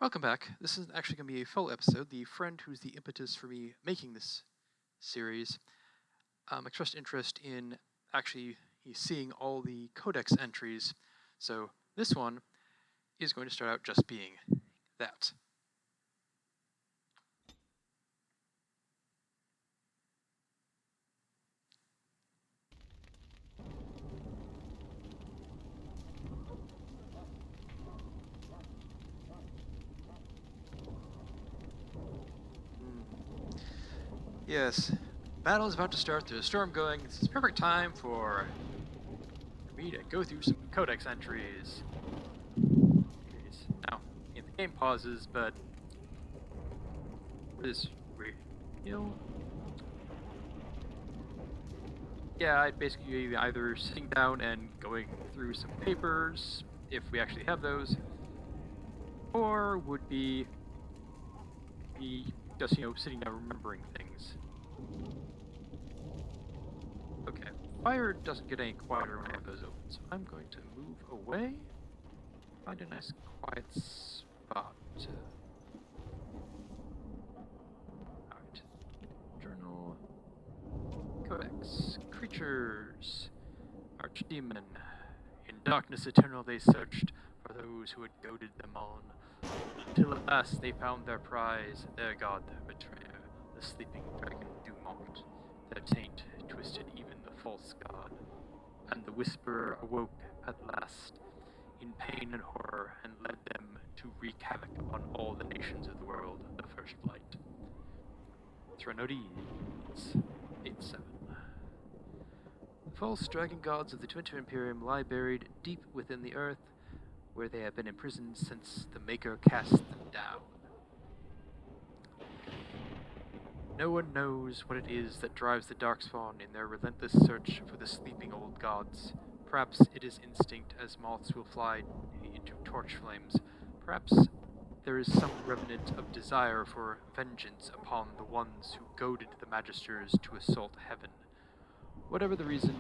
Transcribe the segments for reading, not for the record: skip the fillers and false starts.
Welcome back. This is actually going to be a full episode. The friend who's the impetus for me making this series expressed interest in actually seeing all the Codex entries. So this one is going to start out just being that. Yes, battle is about to start. There's a storm going. This is perfect time for me to go through some Codex entries. Now, the game pauses, but this real. Yeah, I'd basically be either sitting down and going through some papers, if we actually have those, or would be just, sitting down remembering things. Okay, fire doesn't get any quieter when I have those open, so I'm going to move away, find a nice quiet spot. Alright, journal, Codex, creatures, archdemon. In darkness eternal they searched for those who had goaded them on, until at last they found their prize, their god, their betrayer, the sleeping dragon Dumont. Their taint twisted even the false god, and the whisperer awoke at last, in pain and horror, and led them to wreak havoc upon all the nations of the world, the first light. Threnodies, 8-7. The false dragon gods of the Twin Imperium lie buried deep within the earth, where they have been imprisoned since the Maker cast them down. No one knows what it is that drives the Darkspawn in their relentless search for the sleeping old gods. Perhaps it is instinct, as moths will fly into torch flames. Perhaps there is some remnant of desire for vengeance upon the ones who goaded the Magisters to assault heaven. Whatever the reason,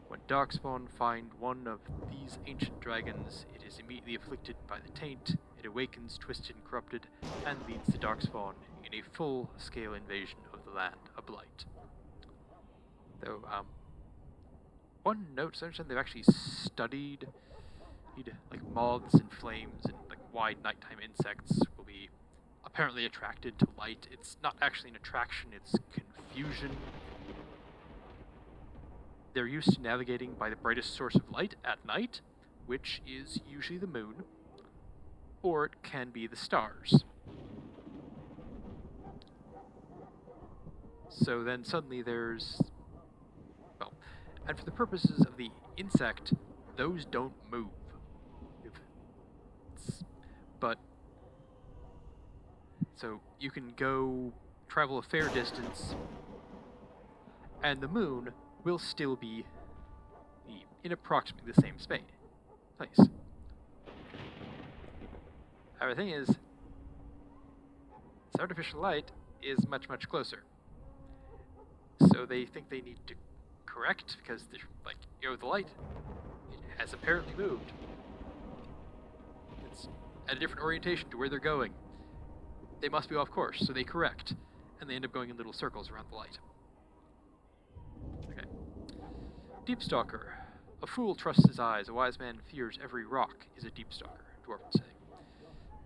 when Darkspawn find one of these ancient dragons, it is immediately afflicted by the taint, it awakens twisted and corrupted, and leads the Darkspawn in a full-scale invasion of the land of Blight. Though, one note, so I understand they've actually studied, like, moths and flames and, like, why nighttime insects will be apparently attracted to light. It's not actually an attraction, it's confusion. They're used to navigating by the brightest source of light at night, which is usually the moon, or it can be the stars. So then suddenly there's, well, and for the purposes of the insect, those don't move. But, so you can go travel a fair distance, and the moon will still be in approximately the same place. However, the thing is, this artificial light is much, much closer. So they think they need to correct, because, the light, it has apparently moved. It's at a different orientation to where they're going. They must be off course, so they correct, and they end up going in little circles around the light. Okay. Deepstalker. A fool trusts his eyes, a wise man fears every rock, is a Deepstalker, Dwarven saying.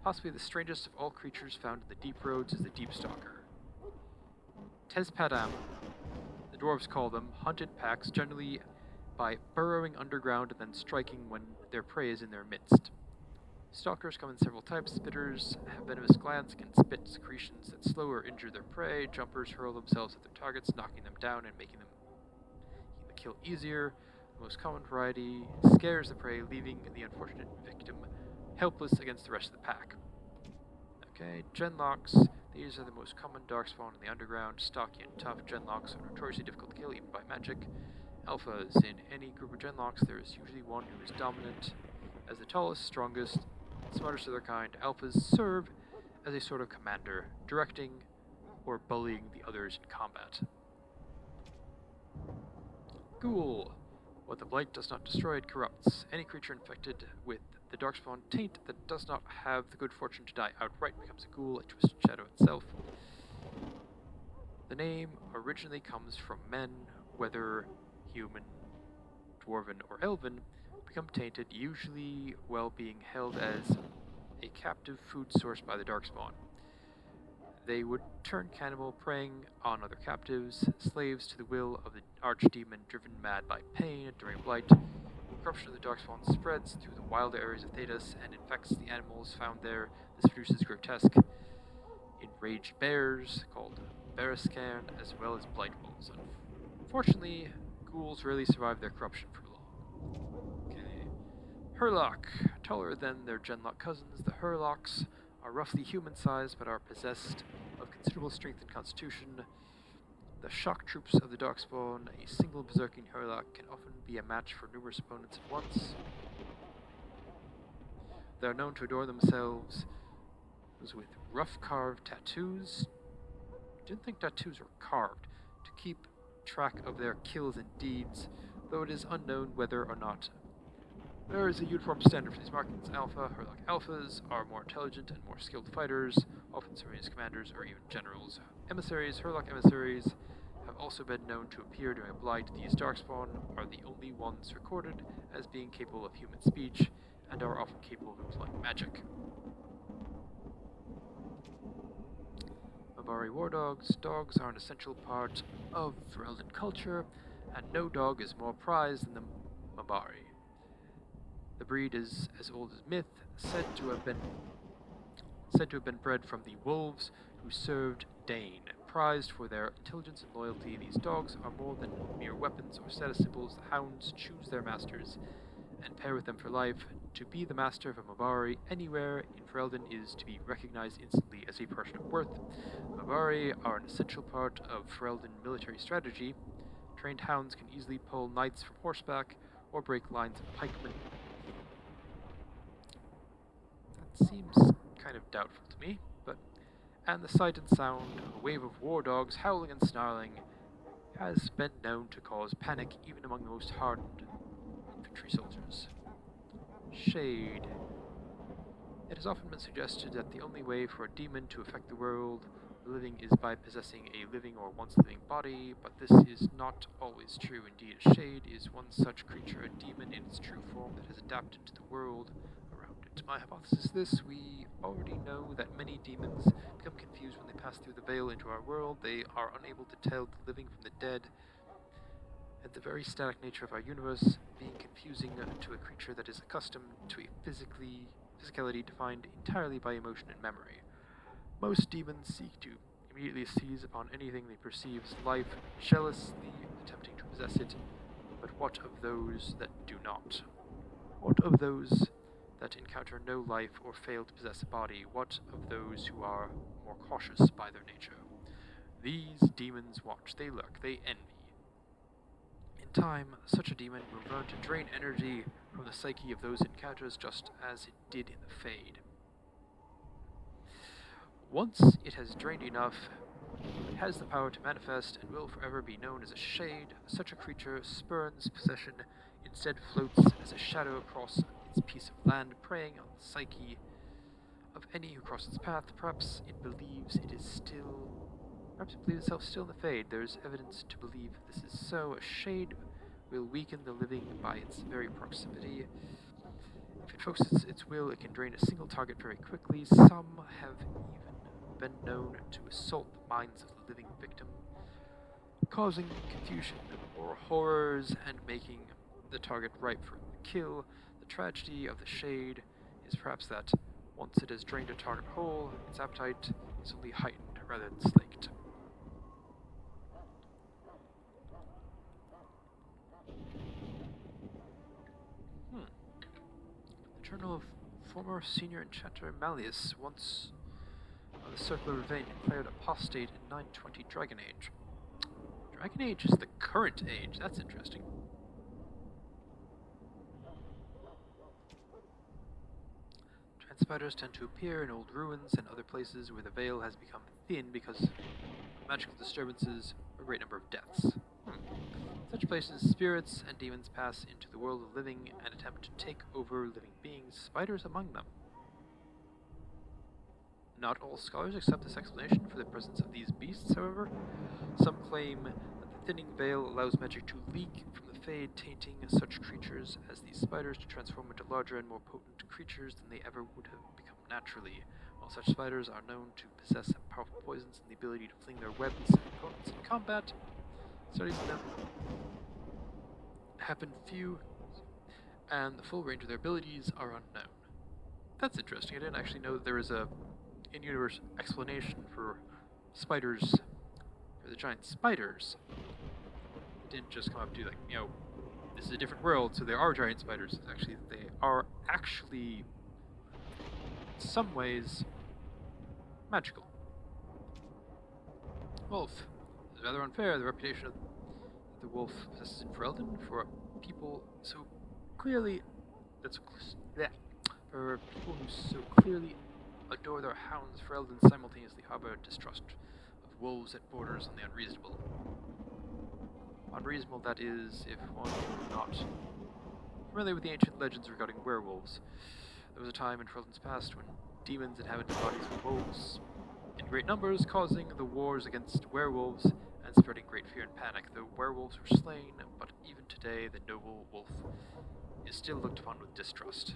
Possibly the strangest of all creatures found in the deep roads is the Deepstalker. Tezpadam, the dwarves call them, hunted packs generally by burrowing underground and then striking when their prey is in their midst. Stalkers come in several types. Spitters have venomous glands, can spit secretions that slow or injure their prey. Jumpers hurl themselves at their targets, knocking them down and making them the kill easier. The most common variety scares the prey, leaving the unfortunate victim helpless against the rest of the pack. Okay, Genlocks. These are the most common darkspawn in the underground. Stocky and tough, Genlocks are notoriously difficult to kill even by magic. Alphas. In any group of Genlocks, there is usually one who is dominant. As the tallest, strongest, smartest of their kind, Alphas serve as a sort of commander, directing or bullying the others in combat. Ghoul. What the Blight does not destroy, it corrupts. Any creature infected with The darkspawn taint that does not have the good fortune to die outright becomes a ghoul, a twisted shadow itself. The name originally comes from men, whether human, dwarven, or elven, become tainted, usually while being held as a captive food source by the darkspawn. They would turn cannibal, preying on other captives, slaves to the will of the archdemon driven mad by pain during blight. Corruption of the darkspawn spreads through the wilder areas of Thedas and infects the animals found there. This produces grotesque, enraged bears called Bearascairn, as well as blight wolves. Unfortunately, ghouls rarely survive their corruption for long. Okay. Hurlock. Taller than their Genlock cousins, the Hurlocks are roughly human-sized but are possessed of considerable strength and constitution. The shock troops of the darkspawn, a single berserking Hurlock, can often be a match for numerous opponents at once. They are known to adorn themselves with rough carved tattoos. Didn't think tattoos were carved, to keep track of their kills and deeds, though it is unknown whether or not there is a uniform standard for these markings. Alpha, Hurlock Alphas are more intelligent and more skilled fighters, often serving as commanders or even generals. Emissaries, Hurlock emissaries, have also been known to appear during a blight. These darkspawn are the only ones recorded as being capable of human speech, and are often capable of employing magic. Mabari war dogs. Dogs are an essential part of Ferelden culture, and no dog is more prized than the Mabari. The breed is as old as myth, said to have been bred from the wolves who served Dane. Prized for their intelligence and loyalty, these dogs are more than mere weapons or status symbols. The hounds choose their masters and pair with them for life. To be the master of a Mabari anywhere in Ferelden is to be recognized instantly as a person of worth. Mabari are an essential part of Ferelden military strategy. Trained hounds can easily pull knights from horseback or break lines of pikemen. That seems kind of doubtful to me, but... And the sight and sound of a wave of war dogs howling and snarling has been known to cause panic even among the most hardened infantry soldiers. Shade. It has often been suggested that the only way for a demon to affect the world living is by possessing a living or once living body, but this is not always true. Indeed, a shade is one such creature, a demon in its true form that has adapted to the world around it. My hypothesis is this: we already know that many demons become confused when they pass through the veil into our world. They are unable to tell the living from the dead, and the very static nature of our universe being confusing to a creature that is accustomed to a physicality defined entirely by emotion and memory. Most demons seek to immediately seize upon anything they perceive as life, jealously attempting to possess it. But what of those that do not? What of those that encounter no life or fail to possess a body? What of those who are more cautious by their nature? These demons watch, they lurk, they envy. In time, such a demon will learn to drain energy from the psyche of those encounters, just as it did in the Fade. Once it has drained enough, it has the power to manifest and will forever be known as a shade. Such a creature spurns possession, instead floats as a shadow across its piece of land, preying on the psyche of any who cross its path. Perhaps it believes itself still in the Fade. There is evidence to believe this is so. A shade will weaken the living by its very proximity. If it focuses its will, it can drain a single target very quickly. Some have even been known to assault the minds of the living victim, causing confusion or horrors and making the target ripe for the kill. The tragedy of the shade is perhaps that once it has drained a target whole, its appetite is only heightened rather than slaked. The journal of former senior enchanter Malleus, once of the Circular Vein, declared apostate in 920 Dragon Age. Dragon Age is the current age. That's interesting. Spiders tend to appear in old ruins and other places where the veil has become thin because of magical disturbances or a great number of deaths. In such places, spirits and demons pass into the world of living and attempt to take over living beings, spiders among them. Not all scholars accept this explanation for the presence of these beasts, however. Some claim that the thinning veil allows magic to leak from the Fade, tainting such creatures as these spiders to transform into larger and more potent creatures than they ever would have become naturally. While such spiders are known to possess powerful poisons and the ability to fling their webs at opponents in combat, studies of them have been few, and the full range of their abilities are unknown. That's interesting. I didn't actually know that there was a in-universe explanation for spiders, for the giant spiders. It didn't just come up to this is a different world, so there are giant spiders. They are actually, in some ways, magical. Wolf. It's rather unfair, the reputation of the wolf possesses in Ferelden for people so clearly for people who so clearly adore their hounds. Ferelden simultaneously harbor distrust of wolves that borders on the unreasonable. Unreasonable, that is, if one is not familiar with the ancient legends regarding werewolves. There was a time in Ferelden's past when demons inhabited the bodies of wolves in great numbers, causing the wars against werewolves and spreading great fear and panic. The werewolves were slain, but even today the noble wolf is still looked upon with distrust.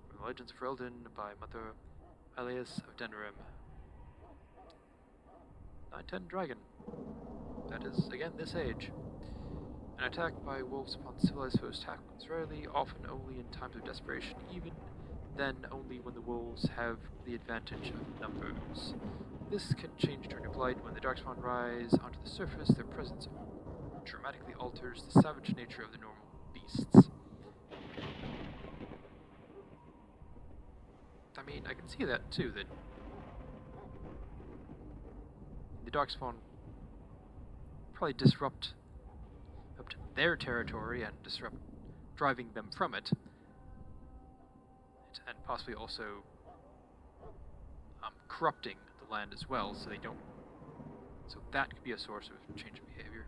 From the Legends of Ferelden by Mother Elias of Denerim. 910 Dragon. That is, again, this age. An attack by wolves upon civilized foes happens rarely, often only in times of desperation, even then only when the wolves have the advantage of numbers. This can change during a blight. When the darkspawn rise onto the surface, their presence dramatically alters the savage nature of the normal beasts. I mean, I can see that too, that the darkspawn probably disrupt up to their territory and disrupt driving them from it, and possibly also corrupting the land as well, so that could be a source of change of behavior.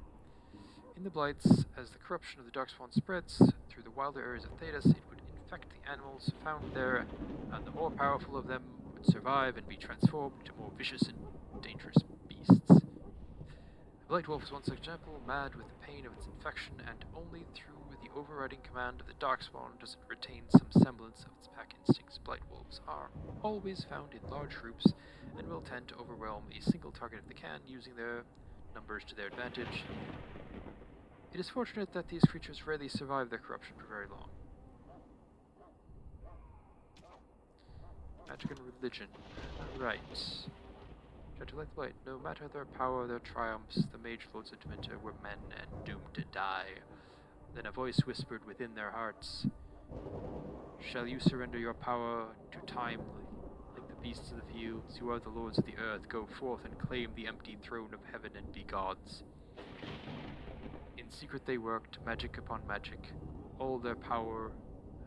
In the blights, as the corruption of the darkspawn spreads through the wilder areas of Thedas, it would infect the animals found there, and the more powerful of them would survive and be transformed into more vicious and dangerous beasts. The Blight Wolf is one such example, mad with the pain of its infection, and only through the overriding command of the Darkspawn does it retain some semblance of its pack instincts. Blight Wolves are always found in large groups, and will tend to overwhelm a single target if they can, using their numbers to their advantage. It is fortunate that these creatures rarely survive their corruption for very long. Magic and religion. Right. Gentle like the light, no matter their power, their triumphs, the mage lords of Dementor were men and doomed to die. Then a voice whispered within their hearts, "Shall you surrender your power to time like the beasts of the fields? You are the lords of the earth. Go forth and claim the empty throne of heaven and be gods." In secret they worked, magic upon magic, all their power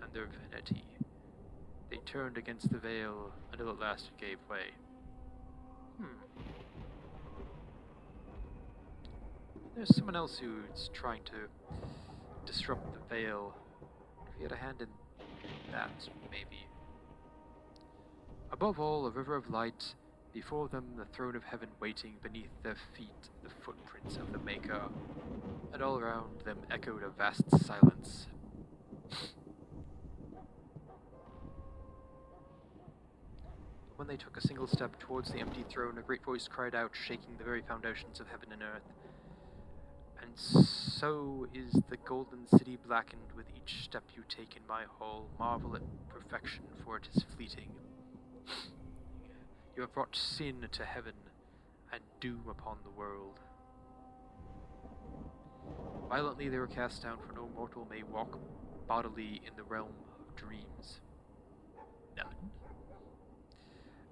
and their vanity. They turned against the veil until at last it gave way. There's someone else who's trying to disrupt the veil. If he had a hand in that, maybe. Above all, a river of light, before them the throne of heaven waiting, beneath their feet the footprints of the Maker, and all around them echoed a vast silence. When they took a single step towards the empty throne, a great voice cried out, shaking the very foundations of heaven and earth. And so is the golden city blackened with each step you take in my hall. Marvel at perfection, for it is fleeting. You have brought sin to heaven and doom upon the world. Violently they were cast down, for no mortal may walk bodily in the realm of dreams. None.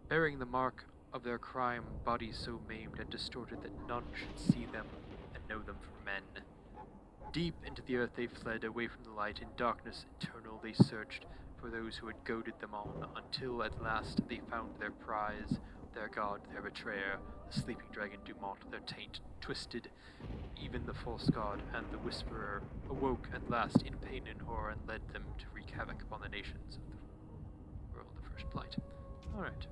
Bearing the mark of their crime, bodies so maimed and distorted that none should see them and know them for men. Deep into the earth they fled, away from the light. In darkness eternal they searched for those who had goaded them on, until at last they found their prize, Their god, their betrayer, the sleeping dragon Dumont, their taint twisted. Even the false god and the whisperer awoke at last in pain and horror and led them to wreak havoc upon the nations of the world of First Light. Alright.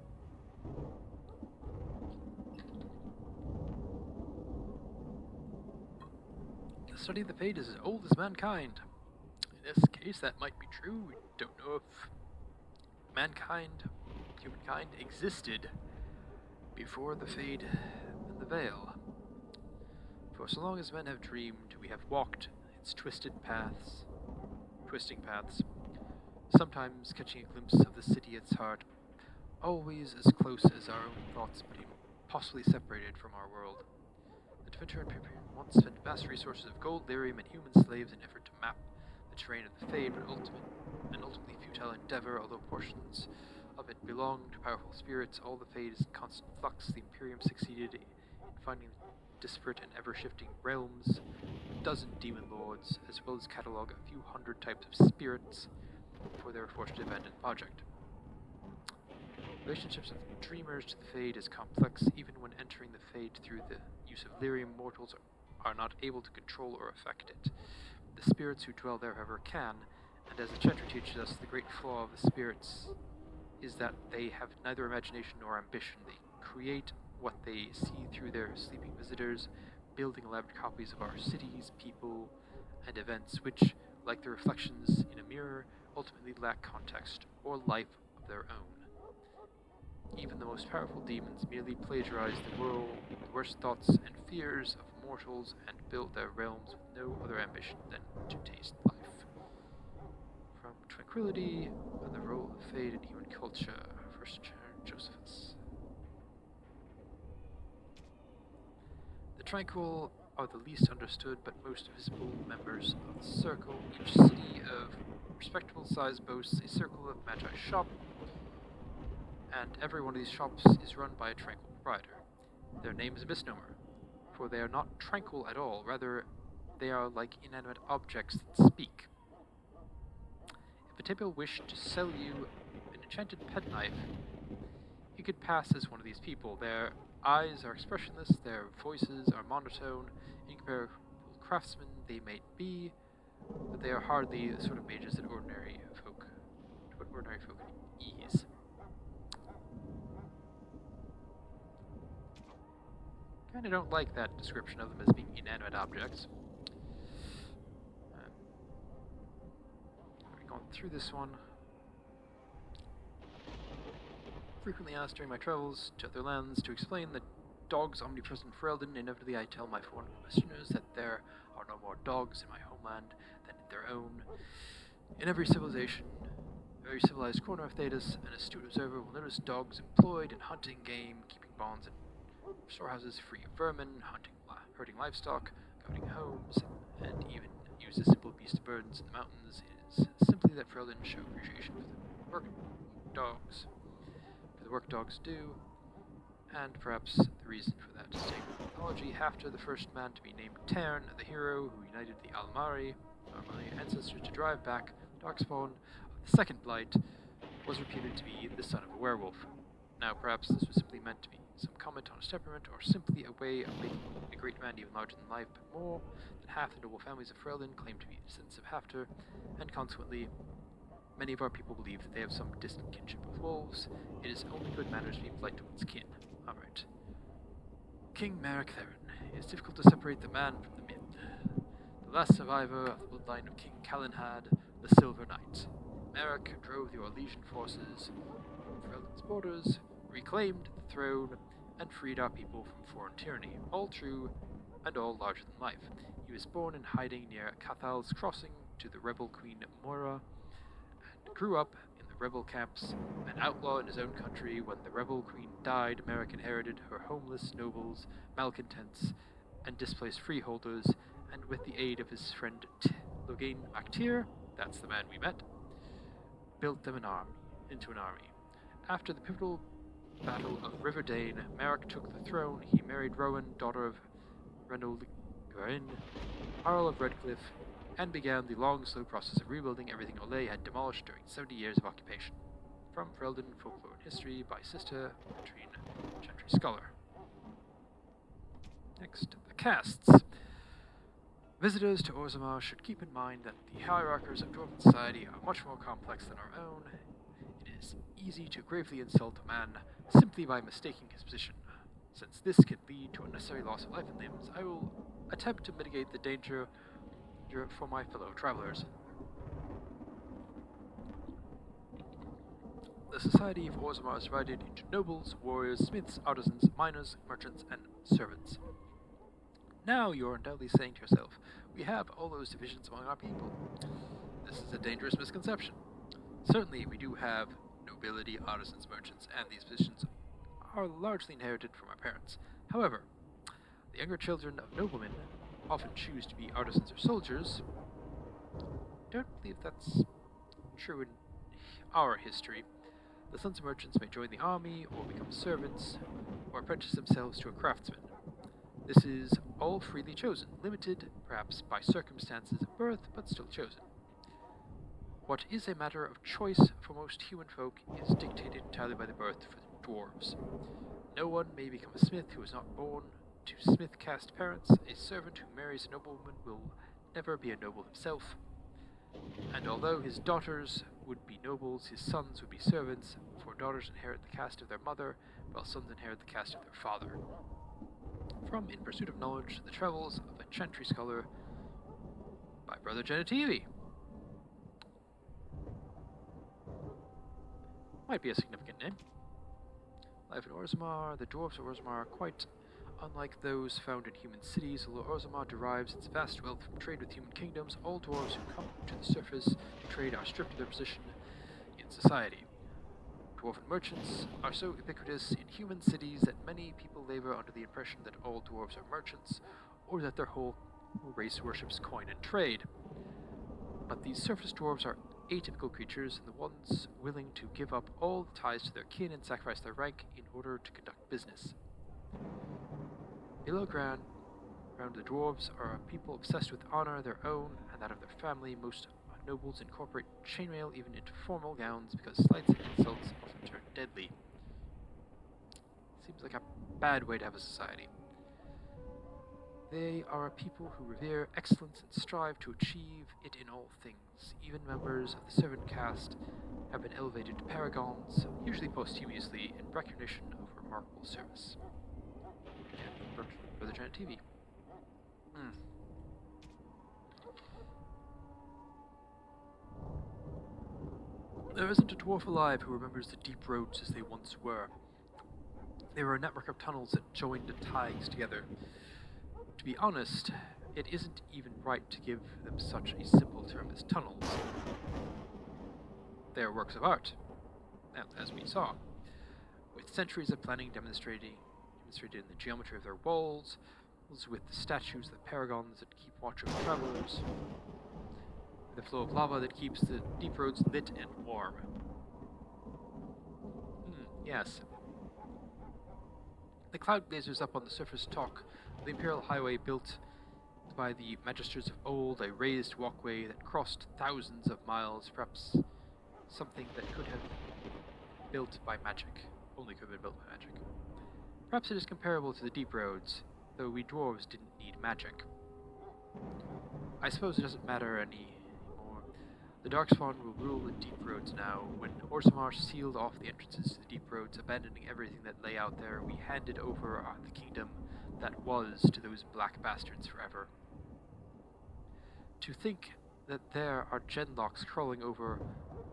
The study of the fate is as old as mankind. In this case, that might be true. We don't know if humankind, existed before the Fade and the Veil. For so long as men have dreamed, we have walked its twisting paths, sometimes catching a glimpse of the city at its heart, always as close as our own thoughts, but possibly separated from our world. The Defender and Piprian once spent vast resources of gold, lyrium, and human slaves in an effort to map the terrain of the Fade, but ultimately futile endeavor, although portions of it belong to powerful spirits. All the Fade is in constant flux. The Imperium succeeded in finding disparate and ever-shifting realms, a dozen demon lords, as well as catalog a few hundred types of spirits before they were forced to abandon the project. Relationships of dreamers to the Fade is complex. Even when entering the Fade through the use of lyrium, mortals are not able to control or affect it. The spirits who dwell there, however, can, and as the chapter teaches us, the great flaw of the spirits is that they have neither imagination nor ambition. They create what they see through their sleeping visitors, building elaborate copies of our cities, people, and events, which, like the reflections in a mirror, ultimately lack context or life of their own. Even the most powerful demons merely plagiarize the worst thoughts and fears of mortals and build their realms with no other ambition than to taste life. From Tranquility and the Role of Fate in Human Culture, First Chair Josephus. The Tranquil are the least understood but most visible members of the Circle. Each city of respectable size boasts a circle of Magi shop, and every one of these shops is run by a Tranquil proprietor. Their name is a misnomer, for they are not tranquil at all, rather they are like inanimate objects that speak. If a Temple wished to sell you an enchanted pet knife, he could pass as one of these people. Their eyes are expressionless, their voices are monotone, incomparable craftsmen they may be, but they are hardly the sort of mages that ordinary folk ease. Kinda don't like that description of them as being inanimate objects. Already gone through this one. Frequently asked during my travels to other lands to explain the dogs omnipresent for Eldon. Inevitably I tell my foreign listeners that there are no more dogs in my homeland than in their own. In every civilization, every civilized corner of Thedas, an astute observer will notice dogs employed in hunting game, keeping bonds and storehouses free of vermin, herding livestock, governing homes, and even use as simple beast of burdens in the mountains. It is simply that Ferelden show appreciation for the work dogs do, and perhaps the reason for that distinct mythology. After the first man to be named Tern, the hero who united the Almari ancestors to drive back Darkspawn of the Second Blight, was reputed to be the son of a werewolf. Now, perhaps this was simply meant to be some comment on his temperament, or simply a way of making a great man even larger than life, but more than half the noble families of Ferelden claim to be descendants of Hafter, and consequently, many of our people believe that they have some distant kinship with wolves. It is only good manners to be polite to one's kin. Alright. King Merrick Theron. It is difficult to separate the man from the myth. The last survivor of the bloodline of King Calenhad, the Silver Knight. Merrick drove the Orlesian forces from Ferelden's borders, reclaimed the throne, and freed our people from foreign tyranny. All true, and all larger than life. He was born in hiding near Cathal's crossing to the rebel queen Moira, and grew up in the rebel camps, an outlaw in his own country. When the rebel queen died, Merrick inherited her homeless nobles, malcontents, and displaced freeholders, and with the aid of his friend Logain Mactyr, that's the man we met, built them into an army. After the pivotal Battle of Riverdane, Merrick took the throne. He married Rowan, daughter of Renolgarin, Earl of Redcliffe, and began the long, slow process of rebuilding everything Olay had demolished during 70 years of occupation. From Ferelden Folklore and History by Sister Katrine scholar. Next, the castes. Visitors to Orzammar should keep in mind that the hierarchies of Dwarven society are much more complex than our own. It is easy to gravely insult a man simply by mistaking his position. Since this can lead to unnecessary loss of life and limbs, I will attempt to mitigate the danger for my fellow travelers. The society of Orzammar is divided into nobles, warriors, smiths, artisans, miners, merchants, and servants. Now you're undoubtedly saying to yourself, we have all those divisions among our people. This is a dangerous misconception. Certainly we do have nobility, artisans, merchants, and these positions are largely inherited from our parents. However, the younger children of noblemen often choose to be artisans or soldiers. Don't believe that's true in our history. The sons of merchants may join the army, or become servants, or apprentice themselves to a craftsman. This is all freely chosen, limited perhaps by circumstances of birth, but still chosen. What is a matter of choice for most human folk is dictated entirely by the birth for the dwarves. No one may become a smith who is not born to smith caste parents. A servant who marries a nobleman will never be a noble himself. And although his daughters would be nobles, his sons would be servants, for daughters inherit the caste of their mother, while sons inherit the caste of their father. From In Pursuit of Knowledge, The Travels of a Chantry Scholar by Brother Genitivi. Might be a significant name. Life in Orzammar. The dwarves of Orzammar are quite unlike those found in human cities. Although Orzammar derives its vast wealth from trade with human kingdoms, all dwarves who come to the surface to trade are stripped of their position in society. Dwarven merchants are so ubiquitous in human cities that many people labor under the impression that all dwarves are merchants, or that their whole race worships coin and trade. But these surface dwarves are atypical creatures, and the ones willing to give up all ties to their kin and sacrifice their rank in order to conduct business. Below ground, the dwarves are a people obsessed with honor, their own and that of their family. Most nobles incorporate chainmail even into formal gowns because slights and insults often turn deadly. Seems like a bad way to have a society. They are a people who revere excellence and strive to achieve it in all things. Even members of the servant caste have been elevated to paragons, usually posthumously, in recognition of remarkable service. Again, Brother Giant TV. There isn't a dwarf alive who remembers the deep roads as they once were. They were a network of tunnels that joined and tied together. To be honest, it isn't even right to give them such a simple term as tunnels. They are works of art, as we saw, with centuries of planning demonstrated in the geometry of their walls, with the statues of the paragons that keep watch over travelers, the flow of lava that keeps the deep roads lit and warm. Yes. The cloud blazers up on the surface talk of the Imperial Highway built by the magisters of old, a raised walkway that crossed thousands of miles, perhaps something that could have been built by magic. Only could have been built by magic. Perhaps it is comparable to the deep roads, though we dwarves didn't need magic. I suppose it doesn't matter anymore. The Darkspawn will rule the deep roads now. When Orzammar sealed off the entrances to the deep roads, abandoning everything that lay out there, we handed over the kingdom that was to those black bastards forever. To think that there are genlocks crawling over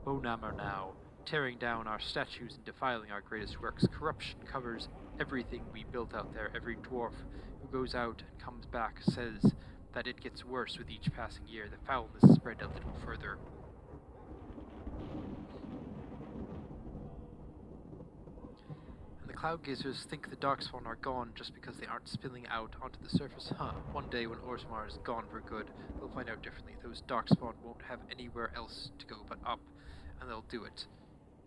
Bonammer now, tearing down our statues and defiling our greatest works. Corruption covers everything we built out there. Every dwarf who goes out and comes back says that it gets worse with each passing year. The foulness spread a little further. And the cloud gazers think the Darkspawn are gone just because they aren't spilling out onto the surface. One day when Orzammar is gone for good, they'll find out differently. Those Darkspawn won't have anywhere else to go but up, and they'll do it.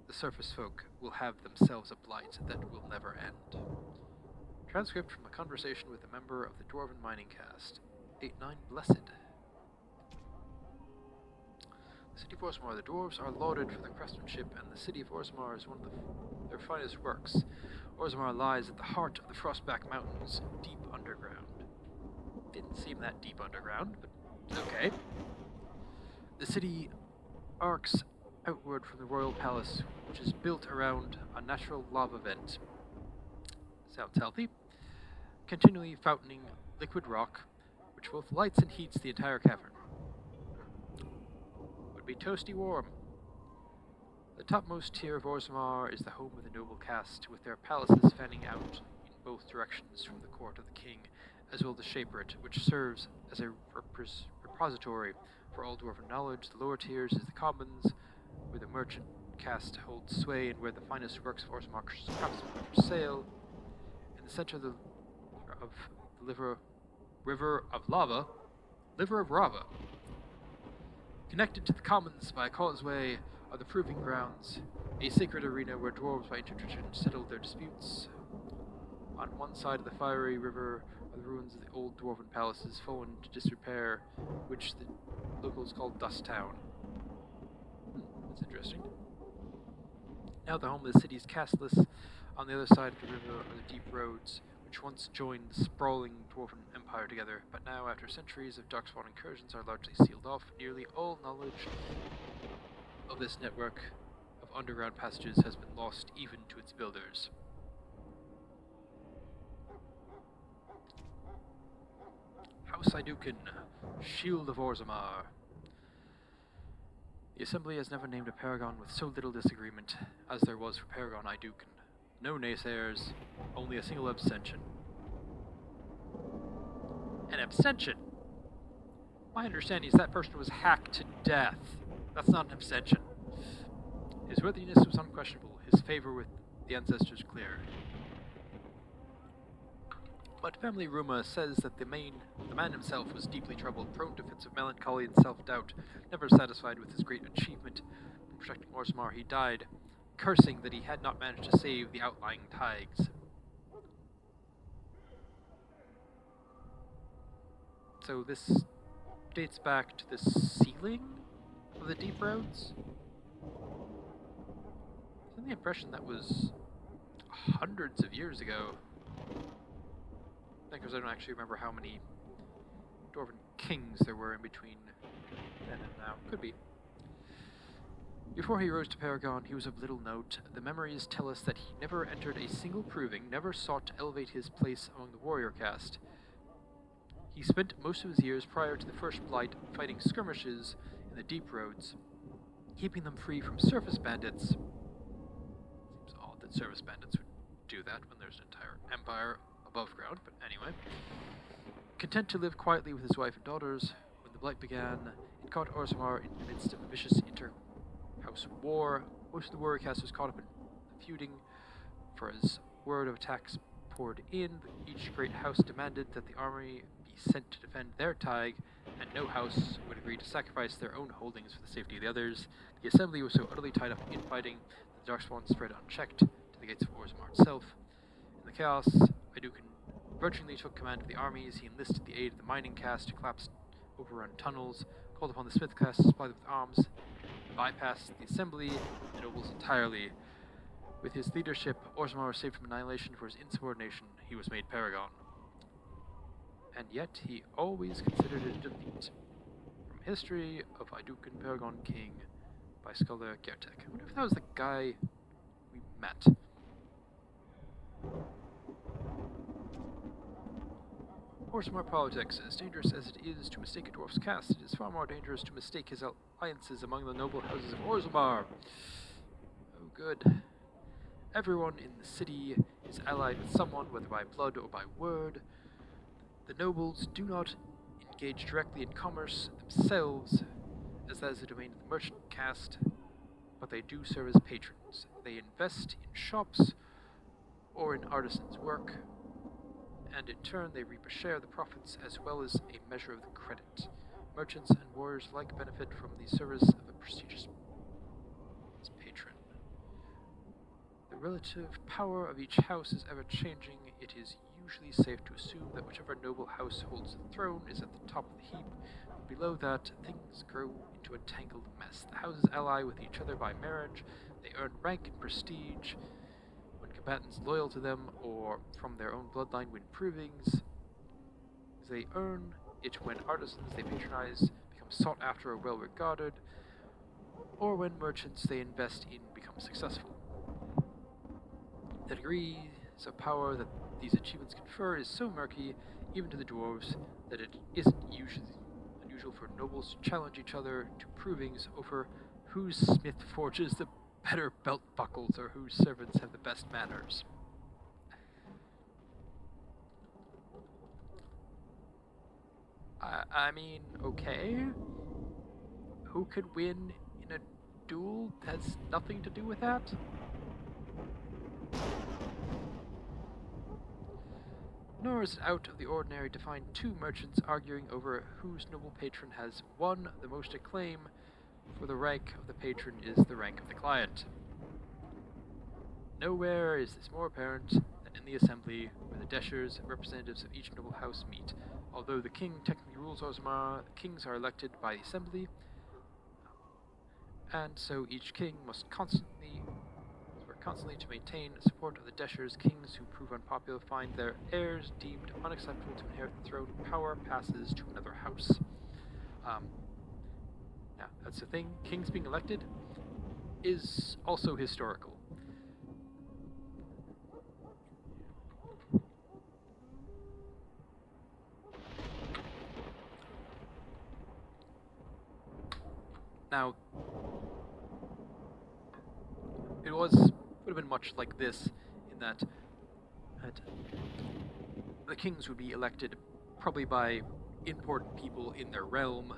The surface folk will have themselves a blight that will never end. Transcript from a conversation with a member of the Dwarven mining caste. 8-9 Blessed. The city of Orzammar, the dwarves are lauded for their craftsmanship, and the city of Orzammar is one of their finest works. Orzammar lies at the heart of the Frostback Mountains, deep underground. Didn't seem that deep underground, but okay. The city arcs outward from the royal palace, which is built around a natural lava vent. Sounds healthy. Continually fountaining liquid rock, which both lights and heats the entire cavern. Would be toasty warm. The topmost tier of Orzammar is the home of the noble caste, with their palaces fanning out in both directions from the court of the king, as well as the Shaperate, which serves as a repository for all Dwarven knowledge. The lower tiers is the commons, where the merchant caste holds sway and where the finest works of Orzammar craftsmen are for sale. In the center of the river of Rava, connected to the commons by a causeway, are the Proving Grounds, a sacred arena where dwarves by ancient tradition settled their disputes. On one side of the fiery river are the ruins of the old Dwarven palaces fallen into disrepair, which the locals call Dust Town. That's interesting. Now the home of the city's castless. On the other side of the river are the deep roads, which once joined the sprawling Dwarven Empire together, but now, after centuries of darkspawn incursions, are largely sealed off. Nearly all knowledge of this network of underground passages has been lost, even to its builders. House Iduken, Shield of Orzammar. The Assembly has never named a paragon with so little disagreement as there was for Paragon Iduken. No naysayers, only a single abstention. An abstention? My understanding is that person was hacked to death. That's not an abstention. His worthiness was unquestionable, his favor with the ancestors clear. But family rumor says that the man himself was deeply troubled, prone to fits of melancholy and self-doubt. Never satisfied with his great achievement in protecting Orzammar, he died, cursing that he had not managed to save the outlying taigs. So this dates back to the sealing of the deep roads? I have the impression that was hundreds of years ago. Because I don't actually remember how many Dwarven kings there were in between then and now. Could be. Before he rose to Paragon, he was of little note. The memories tell us that he never entered a single proving, never sought to elevate his place among the warrior caste. He spent most of his years prior to the First Blight fighting skirmishes in the deep roads, keeping them free from surface bandits. Seems odd that surface bandits would do that when there's an entire empire above ground, but anyway. Content to live quietly with his wife and daughters, when the Blight began, it caught Orzammar in the midst of a vicious inter-house war. Most of the warrior caste was caught up in feuding, for as word of attacks poured in, each great house demanded that the army be sent to defend their taig, and no house would agree to sacrifice their own holdings for the safety of the others. The assembly was so utterly tied up in infighting that the darkspawn spread unchecked to the gates of Orzammar itself. In the chaos, Iduken grudgingly took command of the armies. He enlisted the aid of the mining caste to collapse overrun tunnels, called upon the smith caste to supply them with arms, bypassed the assembly and nobles entirely. With his leadership, Orzammar was saved from annihilation. For his insubordination, he was made Paragon. And yet, he always considered it a defeat. From History of Iduken Paragon King by scholar Gertek. I wonder if that was the guy we met. Orzammar politics, as dangerous as it is to mistake a dwarf's caste, it is far more dangerous to mistake his alliances among the noble houses of Orzammar. Oh, good. Everyone in the city is allied with someone, whether by blood or by word. The nobles do not engage directly in commerce themselves, as that is the domain of the merchant caste, but they do serve as patrons. They invest in shops or in artisans' work, and in turn they reap a share of the profits as well as a measure of the credit. Merchants and warriors alike benefit from the service of a prestigious patron. The relative power of each house is ever changing. It is usually safe to assume that whichever noble house holds the throne is at the top of the heap. Below that, things grow into a tangled mess. The houses ally with each other by marriage. They earn rank and prestige. When combatants loyal to them or from their own bloodline win provings. They earn it when artisans they patronize become sought after or well regarded, or when merchants they invest in become successful. The degrees of power that these achievements confer is so murky, even to the dwarves, that it isn't usually unusual for nobles to challenge each other to provings over whose smith forges the better belt buckles or whose servants have the best manners. I mean, okay. Who could win in a duel has nothing to do with that? Nor is it out of the ordinary to find two merchants arguing over whose noble patron has won the most acclaim, for the rank of the patron is the rank of the client. Nowhere is this more apparent than in the assembly, where the Deshers, representatives of each noble house, meet. Although the king technically rules Orzammar, the kings are elected by the assembly, and so each king must constantly to maintain support of the Deshers. Kings who prove unpopular find their heirs deemed unacceptable to inherit the throne. Power passes to another house. Now, that's the thing. Kings being elected is also historical. Now, it would have been much like this, in that the kings would be elected probably by important people in their realm,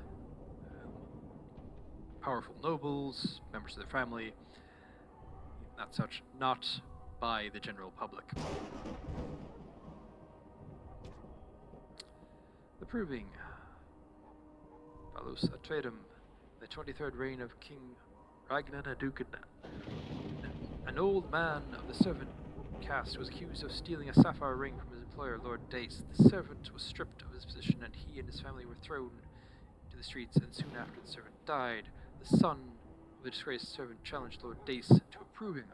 powerful nobles, members of their family, that such, not by the general public. The proving follows Atredum, the 23rd reign of King Ragnar Hadouken. An old man of the servant caste was accused of stealing a sapphire ring from his employer, Lord Dace. The servant was stripped of his position, and he and his family were thrown into the streets, and soon after the servant died. The son of the disgraced servant challenged Lord Dace to a proving,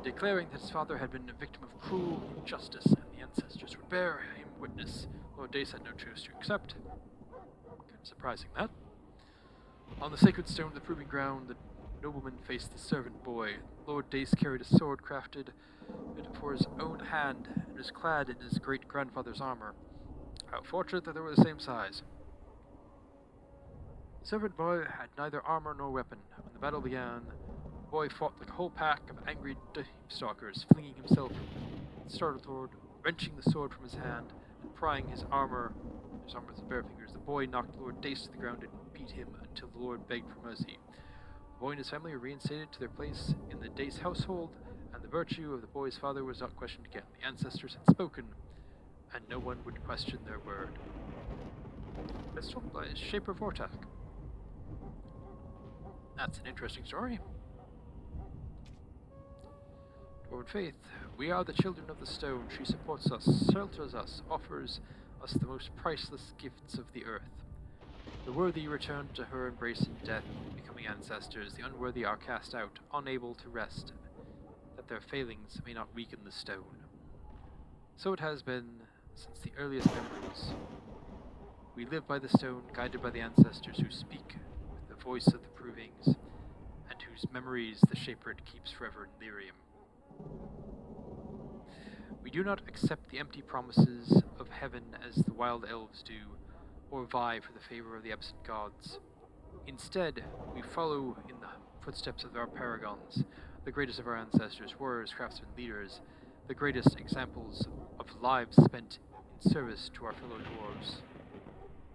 declaring that his father had been a victim of cruel injustice, and the ancestors would bear him witness. Lord Dace had no choice to accept. Kind of surprising, that. On the sacred stone of the proving ground, the nobleman faced the servant boy. Lord Dace carried a sword crafted for his own hand and was clad in his great-grandfather's armor. How fortunate that they were the same size. The servant boy had neither armor nor weapon. When the battle began, the boy fought like a whole pack of angry stalkers, flinging himself at the startled lord, wrenching the sword from his hand, and prying his armor with his bare fingers. The boy knocked Lord Dace to the ground and beat him until the lord begged for mercy. The boy and his family were reinstated to their place in the Dace household, and the virtue of the boy's father was not questioned again. The ancestors had spoken, and no one would question their word. Let's talk about Shaper Vortak. That's an interesting story. Dwarven faith. We are the children of the stone. She supports us, shelters us, offers us the most priceless gifts of the earth. The worthy return to her embrace in death, becoming ancestors. The unworthy are cast out, unable to rest, that their failings may not weaken the stone. So it has been since the earliest memories. We live by the stone, guided by the ancestors who speak with the voice of the provings, and whose memories the Shapered keeps forever in lyrium. We do not accept the empty promises of heaven as the wild elves do, or vie for the favor of the absent gods. Instead, we follow in the footsteps of our paragons, the greatest of our ancestors, warriors, craftsmen, leaders, the greatest examples of lives spent in service to our fellow dwarves.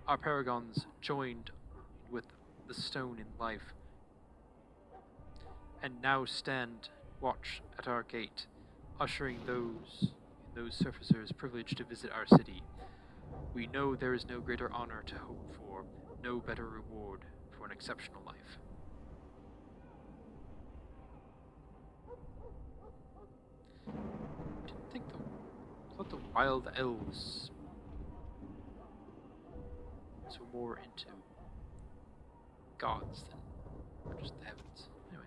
Our paragons joined with the stone in life, and now stand watch at our gate, ushering those surfacers privileged to visit our city. We know there is no greater honor to hope for, no better reward for an exceptional life. I thought the wild elves were more into gods than just the heavens. Anyway,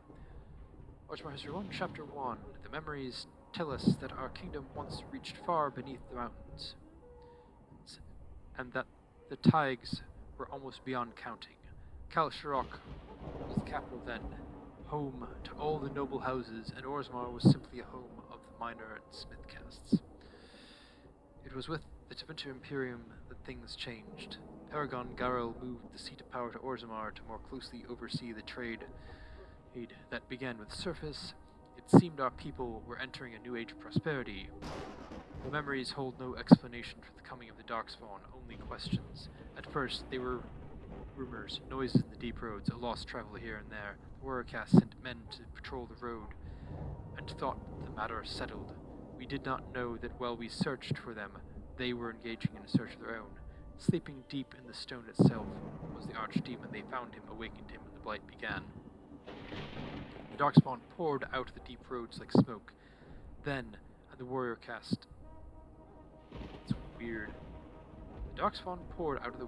Orzammar History 1, Chapter 1, The Memories tell us that our kingdom once reached far beneath the mountains, and that the Taigs were almost beyond counting. Kalsharok was the capital then, home to all the noble houses, and Orzammar was simply a home of the miner and smith castes. It was with the Tevinter Imperium that things changed. Paragon Garel moved the seat of power to Orzammar to more closely oversee the trade that began with surface. It seemed our people were entering a new age of prosperity. The memories hold no explanation for the coming of the Darkspawn, only questions. At first, they were rumors, noises in the deep roads, a lost traveler here and there. The warrior caste sent men to patrol the road, and thought the matter settled. We did not know that while we searched for them, they were engaging in a search of their own. Sleeping deep in the stone itself was the archdemon. They found him, awakened him, and the blight began. The Darkspawn poured out of the deep roads like smoke. Then, and the warrior caste... It's weird. The Darkspawn poured out of the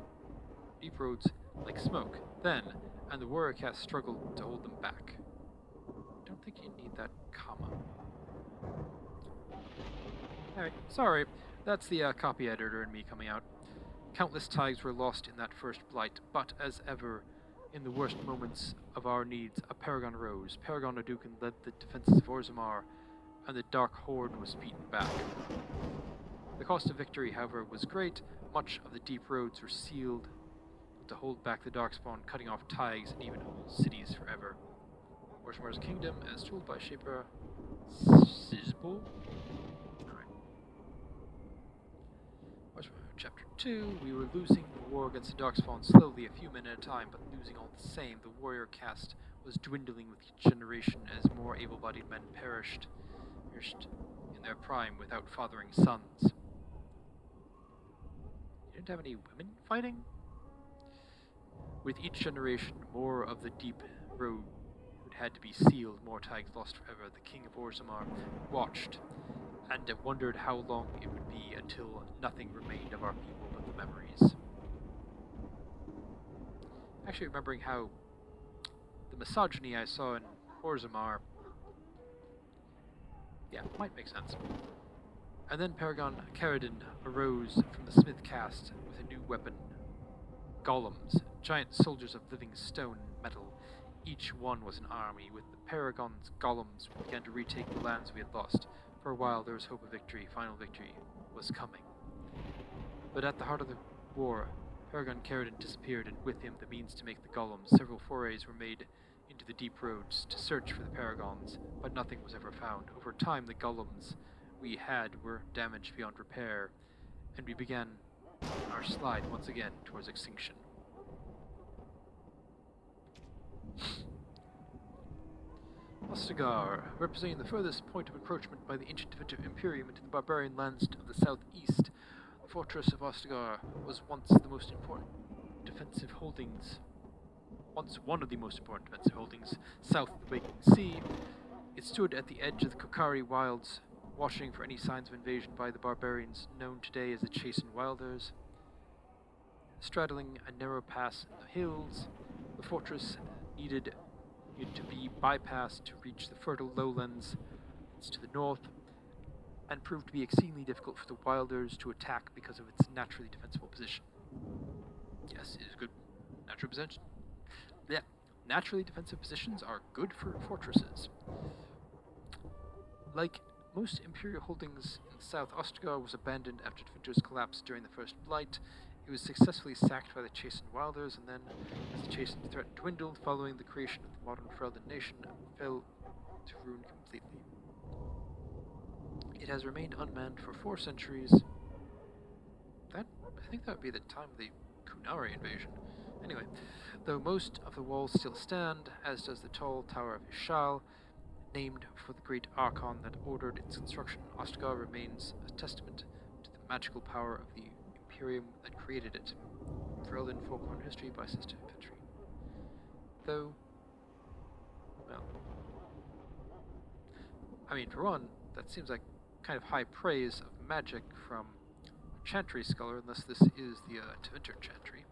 deep roads like smoke. Then, and the warrior caste struggled to hold them back. I don't think you need that comma. Alright, sorry. That's the copy editor in me coming out. Countless Taigs were lost in that first blight, but as ever, in the worst moments of our needs, a paragon rose. Paragon Odukan led the defenses of Orzammar, and the Dark Horde was beaten back. The cost of victory, however, was great. Much of the deep roads were sealed to hold back the Darkspawn, cutting off Taigs and even whole cities forever. Orzammar's kingdom, as told by Shaper Sizbul. Chapter 2, we were losing the war against the Darkspawn slowly, a few men at a time, but losing all the same. The warrior caste was dwindling with each generation as more able-bodied men perished in their prime without fathering sons. You didn't have any women fighting? With each generation, more of the deep road had to be sealed, more Taigs lost forever. The king of Orzammar watched and wondered how long it would be until nothing remained of our people but the memories. Actually remembering how the misogyny I saw in Orzammar, yeah, might make sense. And then Paragon Caradin arose from the smith caste with a new weapon. Golems, giant soldiers of living stone and metal. Each one was an army. With the Paragon's golems, we began to retake the lands we had lost. For a while there was hope of victory. Final victory was coming. But at the heart of the war, Paragon Caradin disappeared, and with him the means to make the golems. Several forays were made into the deep roads to search for the Paragons, but nothing was ever found. Over time the golems we had were damaged beyond repair, and we began our slide once again towards extinction. Ostagar, representing the furthest point of encroachment by the ancient Tevinter Imperium into the barbarian lands of the southeast, the fortress of Ostagar was once one of the most important defensive holdings south of the Waking Sea. It stood at the edge of the Kokari wilds, watching for any signs of invasion by the barbarians known today as the Chastened Wilders. Straddling a narrow pass of hills, the fortress needed to be bypassed to reach the fertile lowlands to the north, and proved to be exceedingly difficult for the Wilders to attack because of its naturally defensible position. Yes, it is good natural position. Yeah, naturally defensive positions are good for fortresses. Like most Imperial holdings in the south, Ostagar was abandoned after Tevinter's collapse during the First Blight. It was successfully sacked by the Chastened Wilders, and then, as the Chastened threat dwindled following the creation of the modern Ferelden nation, fell to ruin completely. It has remained unmanned for 4 centuries. I think that would be the time of the Kunari invasion. Anyway, though most of the walls still stand, as does the tall Tower of Ishal, named for the great Archon that ordered its construction, Ostagar remains a testament to the magical power of the Imperium that created it. Ferelden Folklore and History by Sister Petrine. Though, well, I mean, for one, that seems like kind of high praise of magic from a Chantry scholar, unless this is the Tevinter Chantry.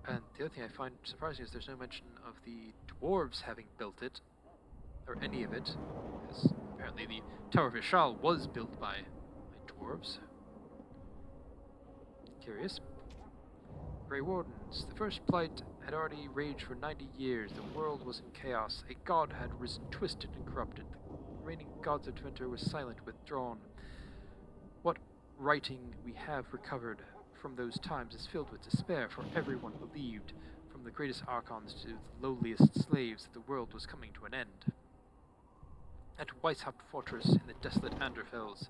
And the other thing I find surprising is there's no mention of the dwarves having built it, or any of it, as apparently the Tower of Ishal was built by dwarves. Curious. Grey Wardens. The first Blight had already raged for 90 years. The world was in chaos. A god had risen, twisted and corrupted. The reigning gods of Twinter were silent, withdrawn. What writing we have recovered from those times is filled with despair, for everyone believed, from the greatest archons to the lowliest slaves, that the world was coming to an end. At Weishaupt Fortress in the desolate Anderfels,